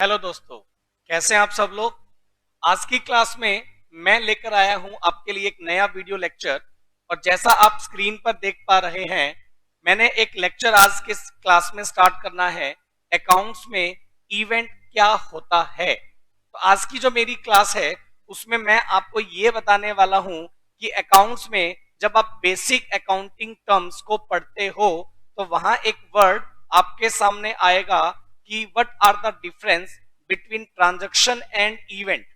Hello दोस्तों, कैसे हैं आप सब लोग। आज की क्लास में मैं लेकर आया हूं आपके लिए एक नया वीडियो लेक्चर। और जैसा आप स्क्रीन पर देख पा रहे हैं, मैंने एक लेक्चर आज के क्लास में स्टार्ट करना है। अकाउंट्स में इवेंट क्या होता है। तो आज की जो मेरी क्लास है उसमें मैं आपको ये बताने वाला हूं कि अकाउंट्स में जब आप बेसिक अकाउंटिंग टर्म्स को पढ़ते हो तो वहां एक वर्ड आपके सामने आएगा कि what are the difference between transaction and event.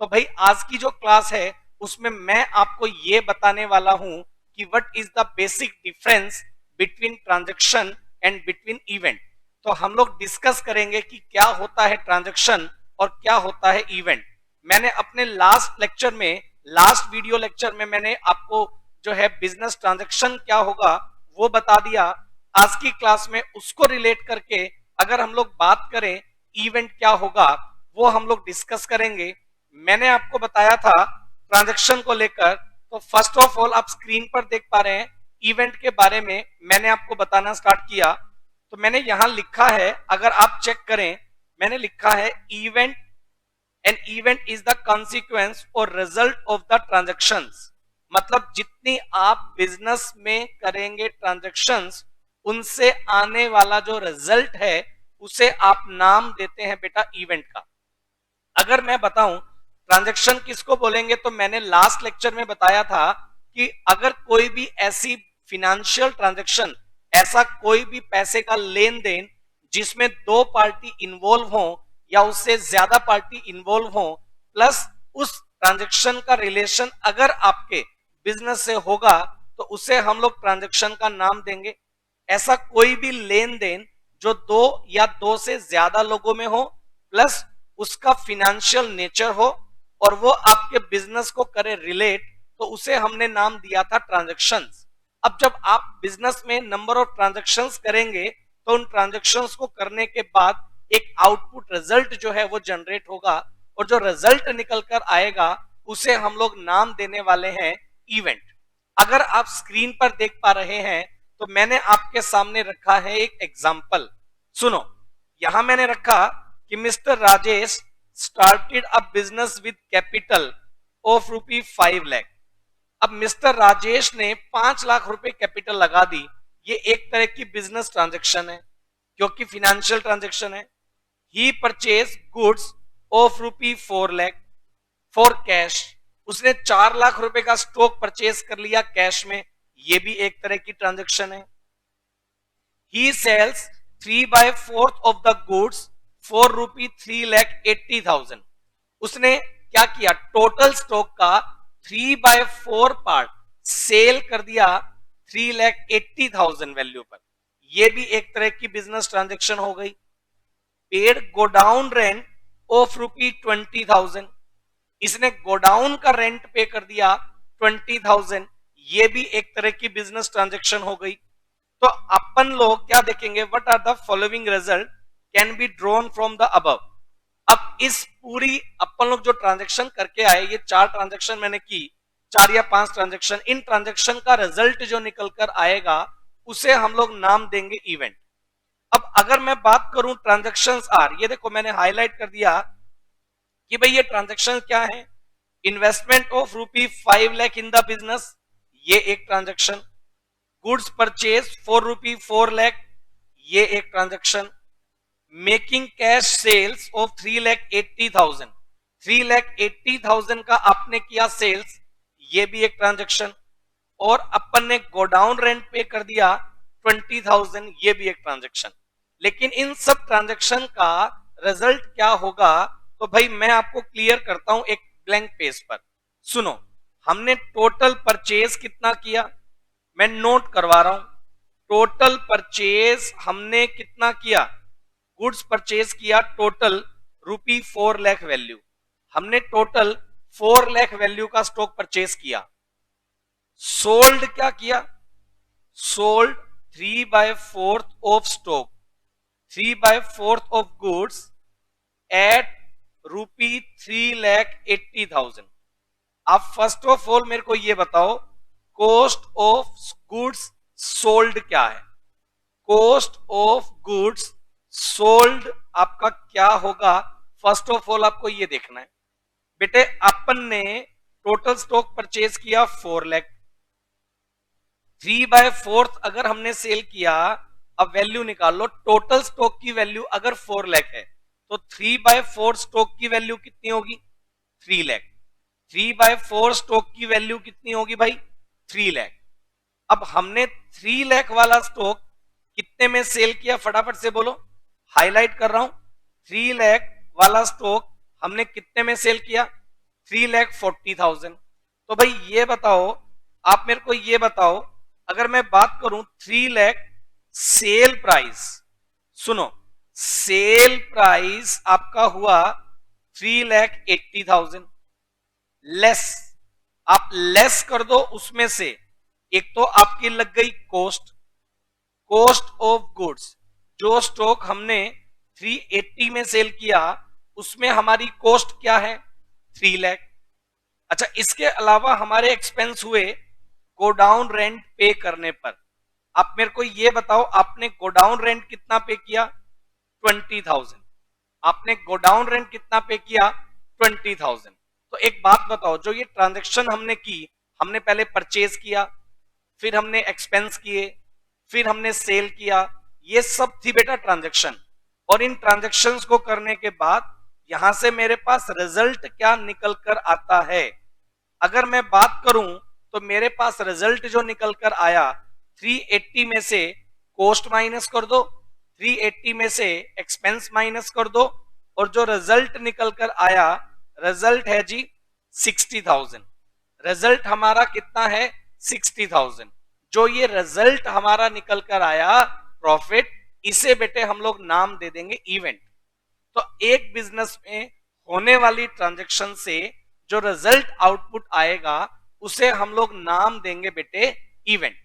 तो भाई आज की जो क्लास है उसमें मैं आपको ये बताने वाला हूं कि what is the basic difference between transaction and between event. तो हम लोग डिस्कस करेंगे कि क्या होता है ट्रांजैक्शन और क्या होता है इवेंट। मैंने अपने लास्ट वीडियो लेक्चर में मैंने आपको जो है बिजनेस ट्रांजैक्शन क्या होगा वो बता दिया। आज की क्लास में उसको रिलेट करके अगर हम लोग बात करें इवेंट क्या होगा वो हम लोग डिस्कस करेंगे। मैंने आपको बताया था ट्रांजैक्शन को लेकर। तो फर्स्ट ऑफ ऑल आप स्क्रीन पर देख पा रहे हैं इवेंट के बारे में मैंने आपको बताना स्टार्ट किया। तो मैंने यहां लिखा है, अगर आप चेक करें, मैंने लिखा है event an event is the consequence और रिजल्ट ऑफ द ट्रांजैक्शंस। मतलब जितनी आप बिजनेस में करेंगे ट्रांजैक्शंस उनसे आने वाला जो रिजल्ट है उसे आप नाम देते हैं बेटा इवेंट का। अगर मैं बताऊं ट्रांजैक्शन किसको बोलेंगे तो मैंने लास्ट लेक्चर में बताया था कि अगर कोई भी ऐसी फिनेंशियल ट्रांजैक्शन, ऐसा कोई भी पैसे का लेन देन जिसमें दो पार्टी इन्वॉल्व हो या उससे ज्यादा पार्टी इन्वॉल्व हो, प्लस उस ट्रांजैक्शन का रिलेशन अगर आपके बिजनेस से होगा तो उसे हम लोग ट्रांजैक्शन का नाम देंगे। ऐसा कोई भी लेन देन जो दो या दो से ज्यादा लोगों में हो, प्लस उसका फिनेंशियल नेचर हो और वो आपके बिजनेस को करे रिलेट, तो उसे हमने नाम दिया था ट्रांजैक्शंस। अब जब आप बिजनेस में नंबर ऑफ ट्रांजैक्शंस करेंगे तो उन ट्रांजैक्शंस को करने के बाद एक आउटपुट रिजल्ट जो है वो जनरेट होगा और जो रिजल्ट निकल कर आएगा उसे हम लोग नाम देने वाले हैं इवेंट। अगर आप स्क्रीन पर देख पा रहे हैं तो मैंने आपके सामने रखा है एक एग्जाम्पल। सुनो, यहां मैंने रखा कि mister Rajesh started a business with capital of ₹5 lakh. अब मिस्टर राजेश ने 5 लाख रुपए कैपिटल लगा दी। ये एक तरह की बिजनेस ट्रांजैक्शन है क्योंकि फिनेंशियल ट्रांजैक्शन है। He purchase goods of ₹4 lakh for cash. उसने 4 लाख रुपए का स्टॉक परचेज कर लिया कैश में, ये भी एक तरह की ट्रांजैक्शन है। He sells 3/4 of the goods for ₹3,80,000। उसने क्या किया, टोटल स्टॉक का 3/4 पार्ट सेल कर दिया 3,80,000 वैल्यू पर। यह भी एक तरह की बिजनेस ट्रांजैक्शन हो गई। Paid godown rent of ₹20,000। इसने गोडाउन का रेंट पे कर दिया 20,000। ये भी एक तरह की बिजनेस ट्रांजैक्शन हो गई। तो अपन लोग क्या देखेंगे, what are the following result can be drawn from the above. अब इस पूरी अपन लोग जो ट्रांजैक्शन करके आए, ये 4 ट्रांजैक्शन मैंने की, 4 या 5 ट्रांजैक्शन, इन ट्रांजैक्शन का रिजल्ट जो निकल कर आएगा उसे हम लोग नाम देंगे इवेंट। अब अगर मैं बात करूं ट्रांजैक्शंस आर, ये देखो मैंने हाईलाइट कर दिया कि भाई ये ट्रांजैक्शन क्या है। Investment of ₹5 lakh in the business, ये एक transaction. Goods purchase for ₹4 lakh, ये एक transaction. Making cash sales of 3,80,000, 3,80,000 का आपने किया सेल्स, ये भी एक ट्रांजैक्शन। और अपन ने गोडाउन रेंट पे कर दिया 20,000, ये भी एक ट्रांजैक्शन। लेकिन इन सब ट्रांजैक्शन का रिजल्ट क्या होगा तो भाई मैं आपको क्लियर करता हूं एक ब्लैंक पेज पर। सुनो, हमने टोटल परचेज कितना किया, मैं नोट करवा रहा हूं। टोटल परचेज हमने कितना किया, गुड्स परचेज किया टोटल ₹4 लाख वैल्यू। हमने टोटल 4 लाख वैल्यू का स्टॉक परचेज किया। सोल्ड क्या किया, sold 3/4 of stock, 3/4 of goods at ₹3,80,000। आप फर्स्ट ऑफ ऑल मेरे को ये बताओ कॉस्ट ऑफ गुड्स सोल्ड क्या है। कॉस्ट ऑफ गुड्स सोल्ड आपका क्या होगा, फर्स्ट ऑफ ऑल आपको ये देखना है बेटे। अपन ने टोटल स्टॉक परचेज किया 4 लाख, 3/4 अगर हमने सेल किया, अब वैल्यू निकाल लो। टोटल स्टॉक की वैल्यू अगर 4 लाख है तो 3/4 स्टॉक की वैल्यू कितनी होगी, 3 लाख। 3/4 स्टॉक की वैल्यू कितनी होगी भाई, 3 लाख। अब हमने 3 लाख वाला स्टॉक कितने में सेल किया, फटाफट से बोलो, हाईलाइट कर रहा हूं। 3 लाख वाला स्टॉक हमने कितने में सेल किया, 3,40,000। तो भाई ये बताओ, आप मेरे को ये बताओ, अगर मैं बात करूं 3 लाख सेल प्राइस, सुनो, सेल प्राइस आपका हुआ 3,80,000, लेस, आप लेस कर दो उसमें से, एक तो आपकी लग गई कॉस्ट, कॉस्ट ऑफ गुड्स। जो स्टॉक हमने 380 में सेल किया उसमें हमारी कॉस्ट क्या है, 3 लाख। अच्छा, इसके अलावा हमारे एक्सपेंस हुए गोडाउन रेंट पे करने पर। आप मेरे को ये बताओ, आपने गोडाउन रेंट कितना पे किया, 20,000। आपने गोडाउन रेंट कितना पे किया, 20,000। तो एक बात बताओ, जो ये ट्रांजैक्शन हमने की, हमने पहले परचेज किया, फिर हमने एक्सपेंस किए, फिर हमने सेल किया, ये सब थी बेटा ट्रांजैक्शन। और इन ट्रांजैक्शंस को करने के बाद यहां से मेरे पास रिजल्ट क्या निकल कर आता है, अगर मैं बात करूं तो मेरे पास रिजल्ट जो निकल कर आया, 380 में से कॉस्ट माइनस कर दो, 380 में से एक्सपेंस माइनस कर दो, और जो रिजल्ट निकल कर आया, रिजल्ट है जी 60,000। रिजल्ट हमारा कितना है, 60,000। जो ये रिजल्ट हमारा निकल कर आया प्रॉफिट, इसे बेटे हम लोग नाम दे देंगे इवेंट। तो एक बिजनेस में होने वाली ट्रांजैक्शन से जो रिजल्ट आउटपुट आएगा उसे हम लोग नाम देंगे बेटे इवेंट।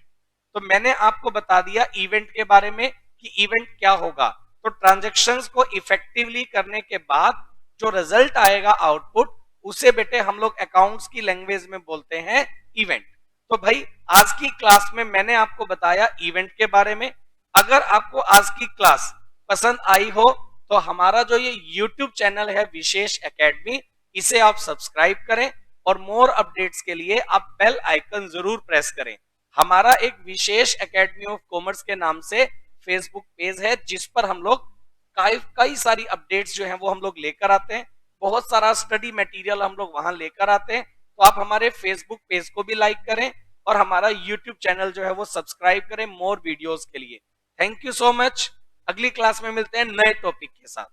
तो मैंने आपको बता दिया इवेंट के बारे में कि इवेंट क्या होगा। तो ट्रांजैक्शंस को इफेक्टिवली करने के बाद जो रिजल्ट आएगा आउटपुट, उसे बेटे हम लोग अकाउंट्स की लैंग्वेज में बोलते हैं इवेंट। तो भाई आज की क्लास में मैंने आपको बताया इवेंट के बारे में। अगर आपको आज की क्लास पसंद आई हो तो हमारा जो ये YouTube चैनल है विशेष एकेडमी, इसे आप सब्सक्राइब करें और मोर अपडेट्स के लिए आप बेल आइकन जरूर प्रेस करें। हमारा एक विशेष एकेडमी ऑफ कॉमर्स के नाम से फेसबुक पेज है, जिस पर हम लोग कई सारी अपडेट्स जो हैं वो हम लोग लेकर आते हैं। बहुत सारा स्टडी मटेरियल हम लोग वहां लेकर आते हैं। तो आप हमारे फेसबुक पेज को भी लाइक करें और हमारा यूट्यूब चैनल जो है वो सब्सक्राइब करें मोर वीडियोस के लिए। Thank you so much. अगली क्लास में मिलते हैं नए टॉपिक के साथ।